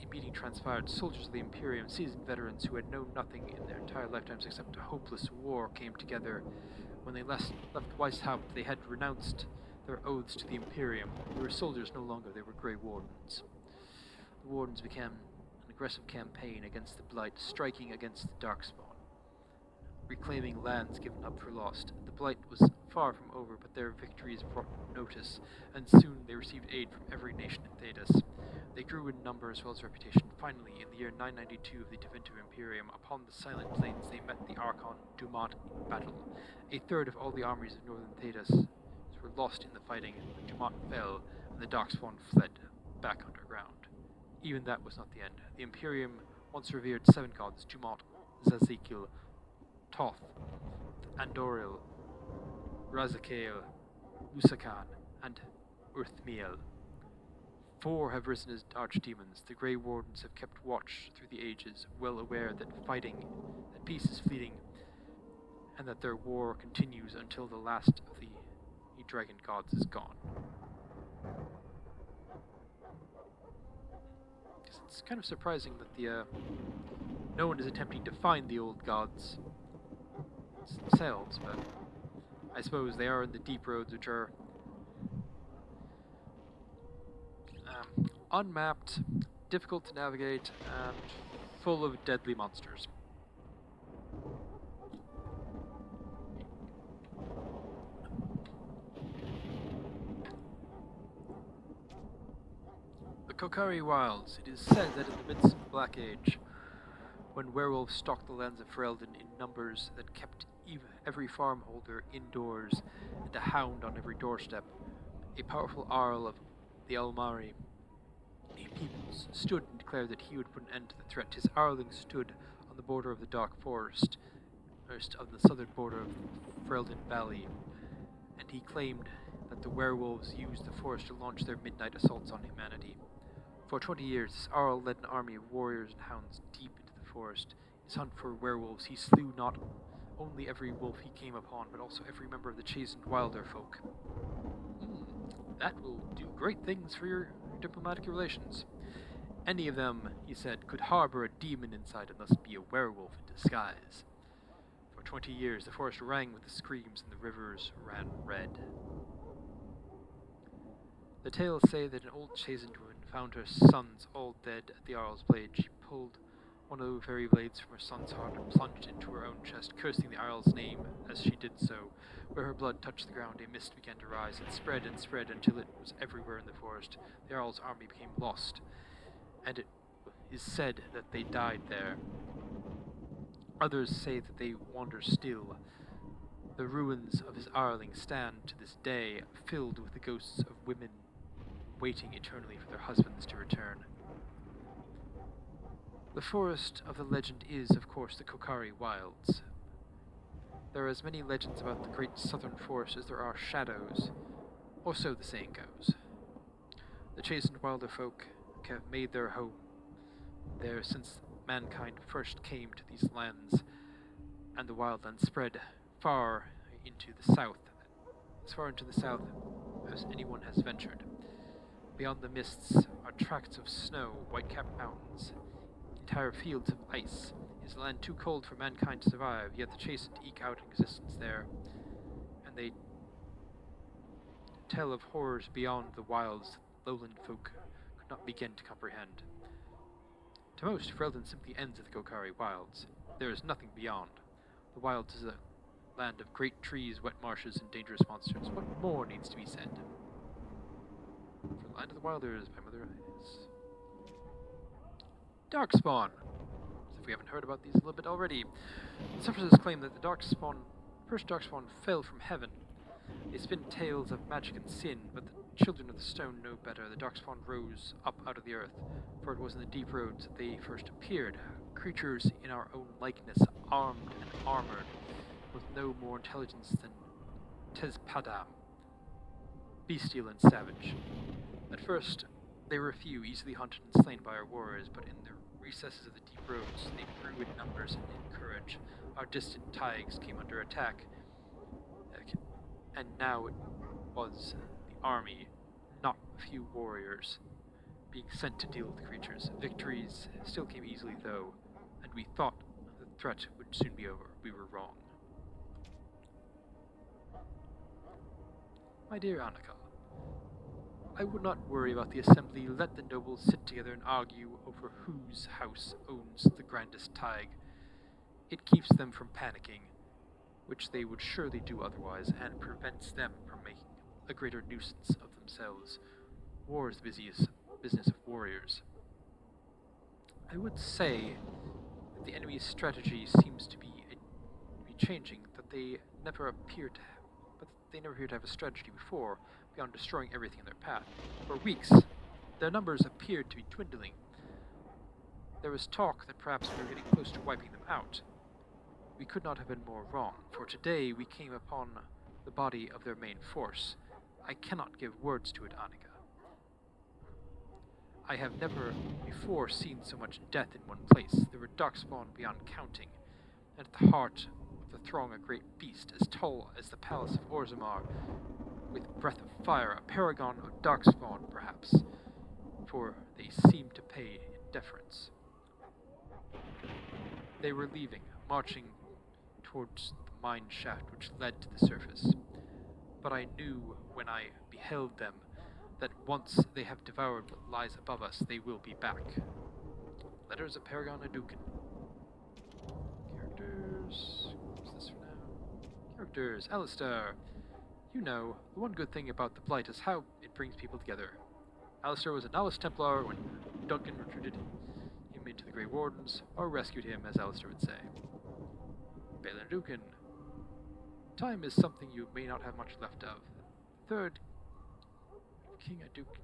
a meeting transpired. Soldiers of the Imperium, seasoned veterans who had known nothing in their entire lifetimes except a hopeless war, came together. When they left Weishaupt, they had renounced their oaths to the Imperium. They were soldiers no longer, they were Grey Wardens. The Wardens began an aggressive campaign against the Blight, striking against the Darkspawn, reclaiming lands given up for lost. The Blight was far from over, but their victories brought notice, and soon they received aid from every nation in Thedas. They grew in number as well as reputation. Finally, in the year 992 of the Divinter Imperium, upon the Silent Plains, they met the Archon Dumont in battle. A third of all the armies of northern Thedas were lost in the fighting. Dumont fell, and the Darkspawn fled back underground. Even that was not the end. The Imperium once revered 7 gods: Dumont, Zazekiel, Toth, Andoril, Razakael, Lusakan, and Urthmiel. 4 have risen as archdemons. The Grey Wardens have kept watch through the ages, well aware that peace is fleeting, and that their war continues until the last of the dragon gods is gone. It's kind of surprising that no one is attempting to find the old gods themselves, but I suppose they are in the deep roads, which are unmapped, difficult to navigate, and full of deadly monsters. The Kokari Wilds. It is said that in the midst of the Black Age, when werewolves stalked the lands of Ferelden in numbers that kept every farmholder indoors and a hound on every doorstep, a powerful Arl of the Almari peoples stood and declared that he would put an end to the threat. His Arling stood on the border of the Dark Forest, on the southern border of Ferelden Valley, and he claimed that the werewolves used the forest to launch their midnight assaults on humanity. For 20 years, this Arl led an army of warriors and hounds deep into the forest. In his hunt for werewolves, he slew not only every wolf he came upon, but also every member of the chastened wilder folk. That will do great things for your diplomatic relations. Any of them, he said, could harbor a demon inside and thus be a werewolf in disguise. For 20 years, the forest rang with the screams and the rivers ran red. The tales say that an old chastened woman found her sons all dead at the Arl's blade. She pulled one of the very blades from her son's heart and plunged into her own chest, cursing the Arl's name as she did so. Where her blood touched the ground, a mist began to rise. It spread and spread until it was everywhere in the forest. The Arl's army became lost, and it is said that they died there. Others say that they wander still. The ruins of his Arling stand to this day, filled with the ghosts of women waiting eternally for their husbands to return. The forest of the legend is, of course, the Kokari Wilds. There are as many legends about the great southern forest as there are shadows, or so the saying goes. The chastened wilder folk have made their home there since mankind first came to these lands, and the wildlands spread far into the south, as far into the south as anyone has ventured. Beyond the mists are tracts of snow, white-capped mountains, entire fields of ice. Is the land too cold for mankind to survive, yet the chastened eke out an existence there, and they tell of horrors beyond the wilds that lowland folk could not begin to comprehend. To most, Ferelden simply ends at the Kokari Wilds. There is nothing beyond. The wilds is a land of great trees, wet marshes, and dangerous monsters. What more needs to be said? For the land of the Wilders, my mother is Darkspawn. If we haven't heard about these a little bit already. The sufferers claim that the first Darkspawn fell from heaven. They spin tales of magic and sin, but the children of the stone know better. The darkspawn rose up out of the earth, for it was in the deep roads that they first appeared, creatures in our own likeness, armed and armored, with no more intelligence than Tezpadam, bestial and savage. At first, they were few, easily hunted and slain by our warriors, but in the recesses of the deep roads, they grew in numbers and in courage. Our distant Taigs came under attack, and now it was the army, not a few warriors, being sent to deal with the creatures. Victories still came easily, though, and we thought the threat would soon be over. We were wrong. My dear Annika, I would not worry about the assembly. Let the nobles sit together and argue over whose house owns the grandest Taig. It keeps them from panicking, which they would surely do otherwise, and prevents them from making a greater nuisance of themselves. War is the busiest business of warriors. I would say that the enemy's strategy seems to be changing, that they never appear to have a strategy before, beyond destroying everything in their path. For weeks, their numbers appeared to be dwindling. There was talk that perhaps we were getting close to wiping them out. We could not have been more wrong, for today we came upon the body of their main force. I cannot give words to it, Annika. I have never before seen so much death in one place. There were darkspawn beyond counting, and at the heart of the throng a great beast, as tall as the palace of Orzammar, with breath of fire, a paragon of darkspawn, perhaps, for they seemed to pay it deference. They were leaving, marching towards the mine shaft which led to the surface. But I knew when I beheld them that once they have devoured what lies above us, they will be back. Letters of Paragon Adukin. Characters. What's this for now? Characters. Alistair. You know, the one good thing about the Blight is how it brings people together. Alistair was a novice Templar when Duncan recruited him into the Grey Wardens, or rescued him, as Alistair would say. Balin Adukin. Time is something you may not have much left of. Third, King Adukin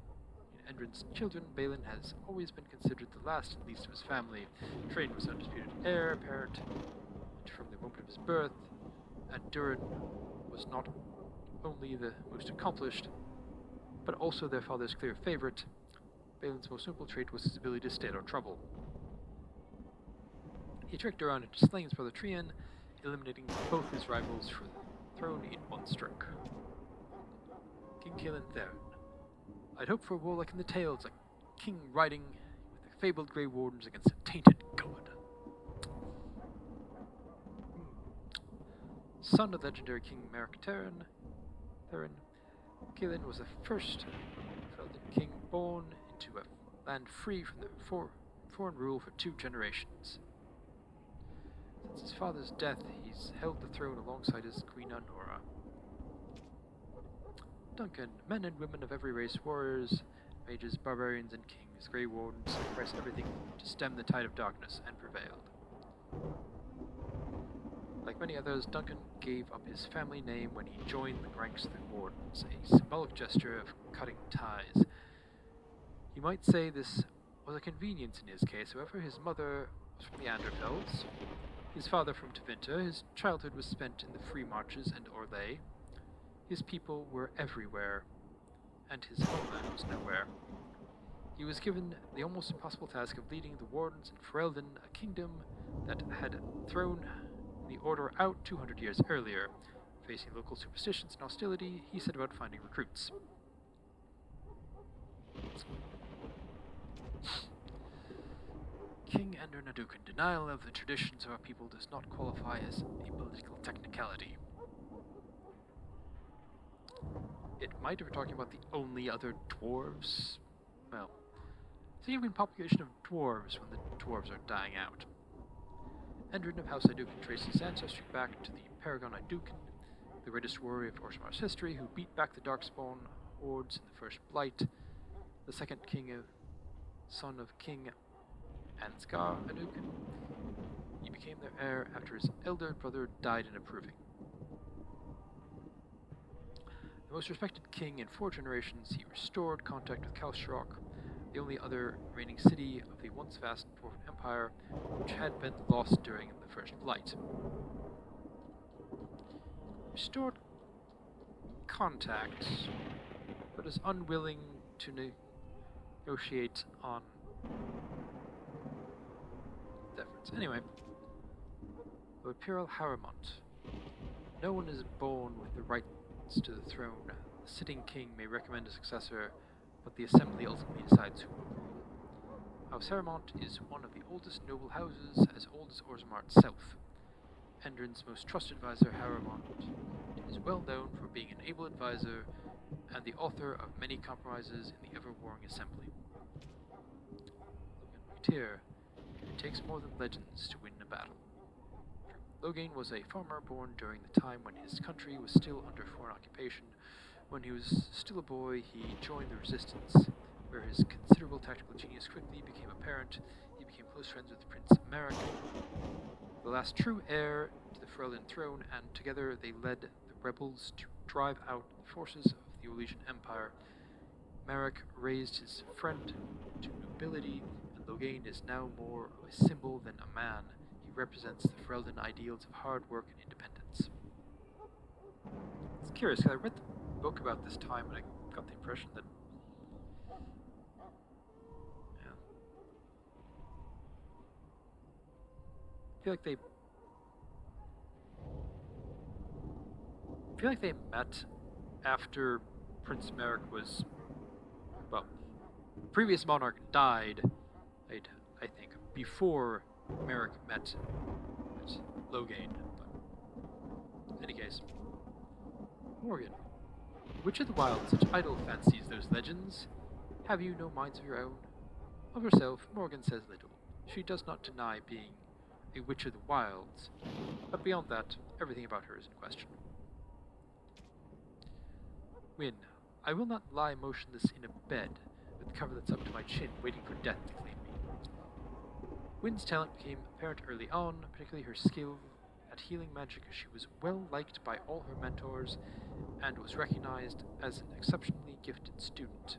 and Endrin's children, Balin has always been considered the last and least of his family. Train was undisputed heir apparent from the moment of his birth, and Durin was not only the most accomplished, but also their father's clear favorite. Balin's most notable trait was his ability to stay out of trouble. He tricked around into slaying his brother Trian, eliminating both his rivals for the throne in one stroke. King Kaelin Theron. I'd hoped for a war like in the tales, a king riding with the fabled Grey Wardens against a tainted god. Son of legendary King Merrick Theron, Kaelin was the first Felden king born into a land free from the foreign rule for 2 generations. Since his father's death, he's held the throne alongside his queen Honora. Duncan, men and women of every race, warriors, mages, barbarians, and kings, Grey Wardens sacrificed everything to stem the tide of darkness, and prevailed. Like many others, Duncan gave up his family name when he joined the ranks of the Wardens, a symbolic gesture of cutting ties. You might say this was a convenience in his case. However, his mother was from the Anderfells, his father from Tevinter. His childhood was spent in the Free Marches and Orlais. His people were everywhere, and his homeland was nowhere. He was given the almost impossible task of leading the Wardens in Ferelden, a kingdom that had thrown the Order out 200 years earlier. Facing local superstitions and hostility, he set about finding recruits. King Endrin Adukin. Denial of the traditions of our people does not qualify as a political technicality. It might, if we're talking about the only other dwarves, well, significant population of dwarves when the dwarves are dying out. Endrin of House Adukin traces his ancestry back to the Paragon Adukin, the greatest warrior of Orzammar's history, who beat back the Darkspawn hordes in the First Blight, the second son of King Ansgar Adukin. He became their heir after his elder brother died in approving. The most respected king in 4 generations, he restored contact with Kalshrok, the only other remaining city of the once vast Dwarven Empire, which had been lost during the First Blight. Restored contact, but is unwilling to negotiate on deference. Anyway, the Imperial Haramont. No one is born with the rights to the throne. The sitting king may recommend a successor, but the assembly ultimately decides who will rule. House Haramont is one of the oldest noble houses, as old as Orzammar itself. Endrin's most trusted advisor, Haramont, is well known for being an able advisor and the author of many compromises in the ever-warring assembly. Logan it takes more than legends to win a battle. Logain was a farmer born during the time when his country was still under foreign occupation. When he was still a boy, he joined the resistance, where his considerable tactical genius quickly became apparent. He became close friends with Prince Merrick, the last true heir to the Ferelden throne, and together they led the rebels to drive out the forces of the Orlesian Empire. Merrick raised his friend to nobility, and Logain is now more of a symbol than a man. He represents the Ferelden ideals of hard work and independence. It's curious, because I read the book about this time and I got the impression that I feel like they met after Prince Merrick was, well, previous monarch died, I think, before Merrick met Logain. But in any case, Morgan, which of the wild such idle fancies those legends? Have you no minds of your own? Of herself, Morgan says little. She does not deny being a witch of the wilds, but beyond that, everything about her is in question. Wyn, I will not lie motionless in a bed with coverlets up to my chin, waiting for death to claim me. Wyn's talent became apparent early on, particularly her skill at healing magic. She was well liked by all her mentors, and was recognized as an exceptionally gifted student.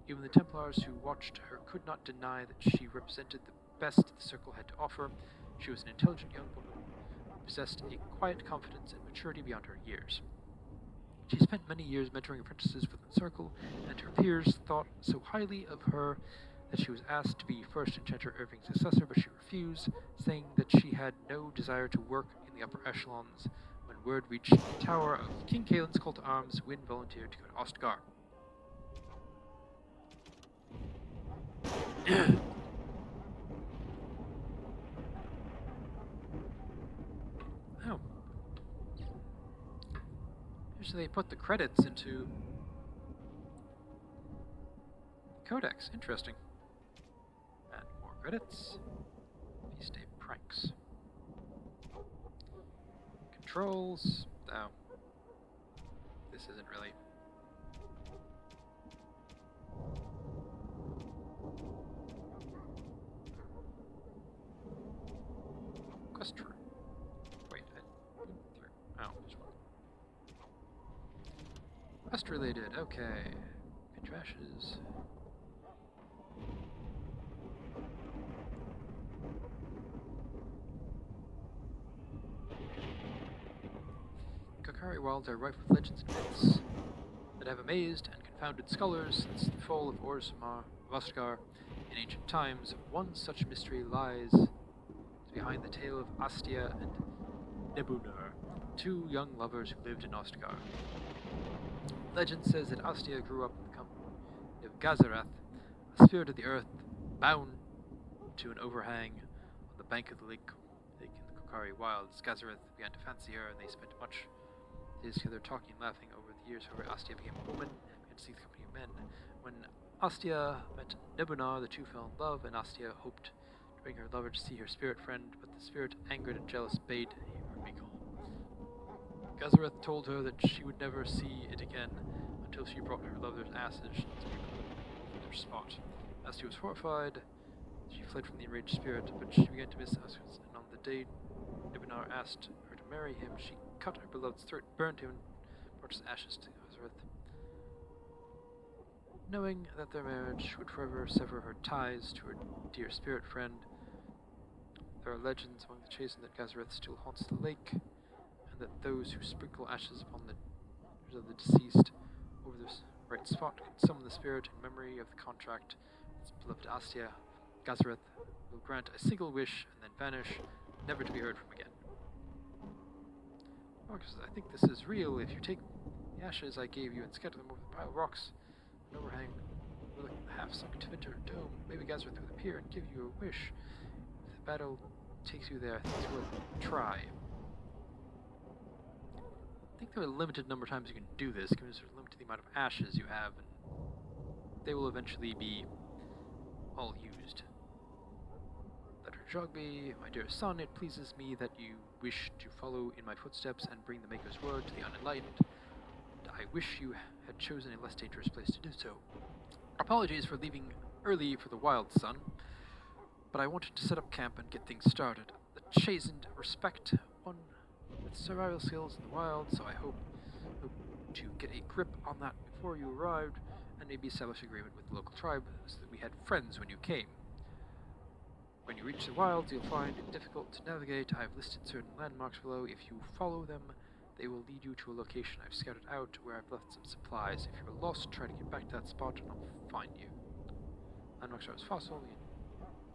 Even the Templars who watched her could not deny that she represented the best the Circle had to offer. She was an intelligent young woman who possessed a quiet confidence and maturity beyond her years. She spent many years mentoring apprentices within the Circle, and her peers thought so highly of her that she was asked to be first Enchanter Irving's successor, but she refused, saying that she had no desire to work in the upper echelons. When word reached the tower of King Kaelin's call to arms, Wyn volunteered to go to Ostgar. Oh. Usually they put the credits into Codex. Interesting. And more credits. Feast Day Pranks. Controls. Oh. This isn't really. Quest room. Wait, I went through. Oh, there's one. Quest related, okay. Trashes. Kokari wilds are rife with legends and myths that have amazed and confounded scholars since the fall of Orzammar of Ostgar in ancient times. One such mystery lies behind the tale of Astia and Nebunar, two young lovers who lived in Ostgar. Legend says that Astia grew up in the company of Gazarath, a spirit of the earth bound to an overhang on the bank of the lake in the Kokari wilds. Gazarath began to fancy her, and they spent much days together talking and laughing. Over the years, however, Astia became a woman and began to seek the company of men. When Astia met Nebunar, the two fell in love, and Astia hoped to bring her lover to see her spirit friend, but the spirit, angered and jealous, bade her be gone. Gazarath told her that she would never see it again until she brought her lover's ashes to their spot. Astia was horrified. She fled from the enraged spirit, but she began to miss Astia, and on the day Nebunar asked her to marry him, she cut her beloved's throat, burned him, and brought his ashes to Gazareth. Knowing that their marriage would forever sever her ties to her dear spirit friend, there are legends among the Chastened that Gazareth still haunts the lake, and that those who sprinkle ashes upon the of the deceased over this right spot can summon the spirit in memory of the contract with his beloved Astia. Gazareth will grant a single wish and then vanish, never to be heard from again. Marcus, I think this is real. If you take the ashes I gave you and scatter them over the pile of rocks and overhang with a half-sunk Twitter dome, maybe Gazareth will appear and give you a wish. If the battle takes you there, I think it's worth a try. I think there are a limited number of times you can do this, given there's a limited amount of ashes you have, and they will eventually be all used. Letter Jogby, my dear son, it pleases me that you wish to follow in my footsteps and bring the Maker's word to the unenlightened. And I wish you had chosen a less dangerous place to do so. Apologies for leaving early for the wild, son, but I wanted to set up camp and get things started. The Chastened respect one with survival skills in the wild, so I hope to get a grip on that before you arrived, and maybe establish agreement with the local tribe so that we had friends when you came. When you reach the wilds, you'll find it difficult to navigate. I've listed certain landmarks below. If you follow them, they will lead you to a location I've scouted out where I've left some supplies. If you're lost, try to get back to that spot and I'll find you. Landmarks are as fossil,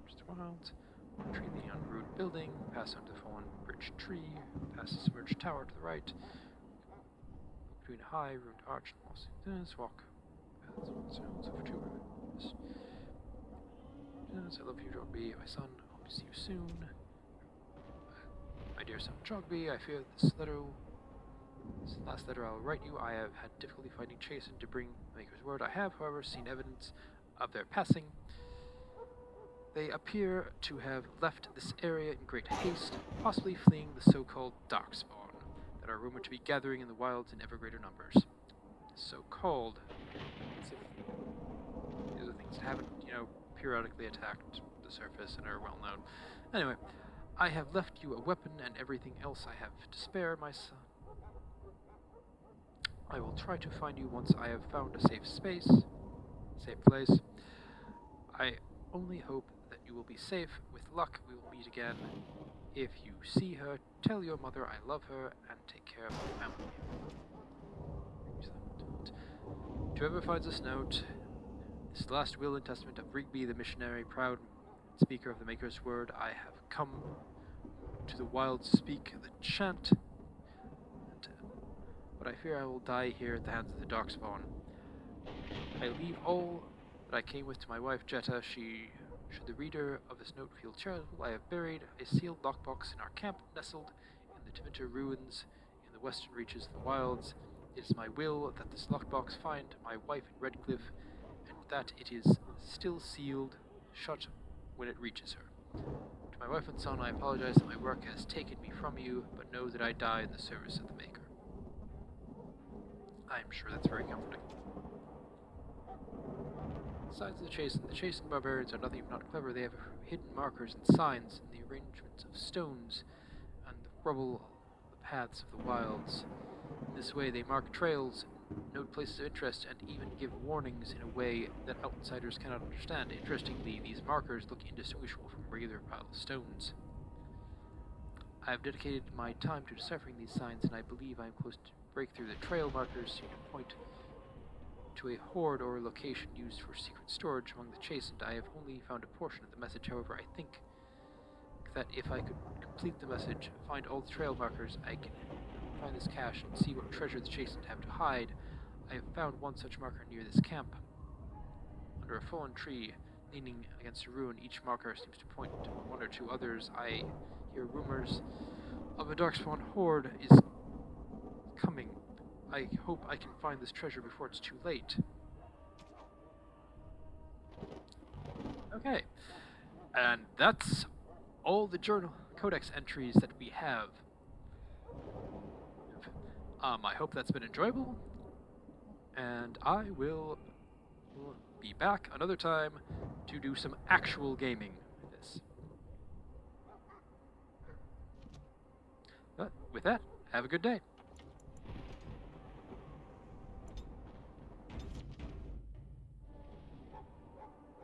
just wilds. One tree leading on a ruined building, pass under the fallen bridge tree, pass the submerged tower to the right, between a high ruined arch and mossy dense, walk sounds over 2 rivers. I love you, Jogby, my son. Hope to see you soon. My dear son Jogby, I fear this last letter I'll write you. I have had difficulty finding Chastened to bring the Maker's word. I have, however, seen evidence of their passing. They appear to have left this area in great haste, possibly fleeing the so-called Darkspawn that are rumored to be gathering in the wilds in ever greater numbers. So-called, as if these are things that haven't, periodically attacked the surface and are well known. Anyway, I have left you a weapon and everything else I have to spare, my son. I will try to find you once I have found a safe place. I only hope that you will be safe. With luck, we will meet again. If you see her, tell your mother I love her and take care of her family. To whoever finds this note, this last will and testament of Rigby the missionary, proud speaker of the Maker's word, I have come to the wilds to speak the chant, but I fear I will die here at the hands of the Darkspawn. I leave all that I came with to my wife Jetta. Should the reader of this note feel charitable, I have buried a sealed lockbox in our camp, nestled in the Tivinter ruins in the western reaches of the wilds. It is my will that this lockbox find my wife in Redcliffe, and that it is still sealed shut when it reaches her. To my wife and son, I apologize that my work has taken me from you, but know that I die in the service of the Maker. I am sure that's very comforting. Besides the Chastened barbarians are nothing if not clever. They have hidden markers and signs in the arrangements of stones and the rubble of the paths of the wilds. In this way, they mark trails, note places of interest, and even give warnings in a way that outsiders cannot understand. Interestingly, these markers look indistinguishable from regular pile of stones. I have dedicated my time to deciphering these signs, and I believe I am close to break through the trail markers so you can point to a hoard or a location used for secret storage among the Chastened. I have only found a portion of the message, however. I think that if I could complete the message, find all the trail markers, I can find this cache and see what treasure the Chastened have to hide. I have found one such marker near this camp. Under a fallen tree, leaning against a ruin, each marker seems to point to one or two others. I hear rumors of a Darkspawn horde is coming. I hope I can find this treasure before it's too late. Okay. And that's all the journal Codex entries that we have. I hope that's been enjoyable, and I will be back another time to do some actual gaming with this. But with that, have a good day.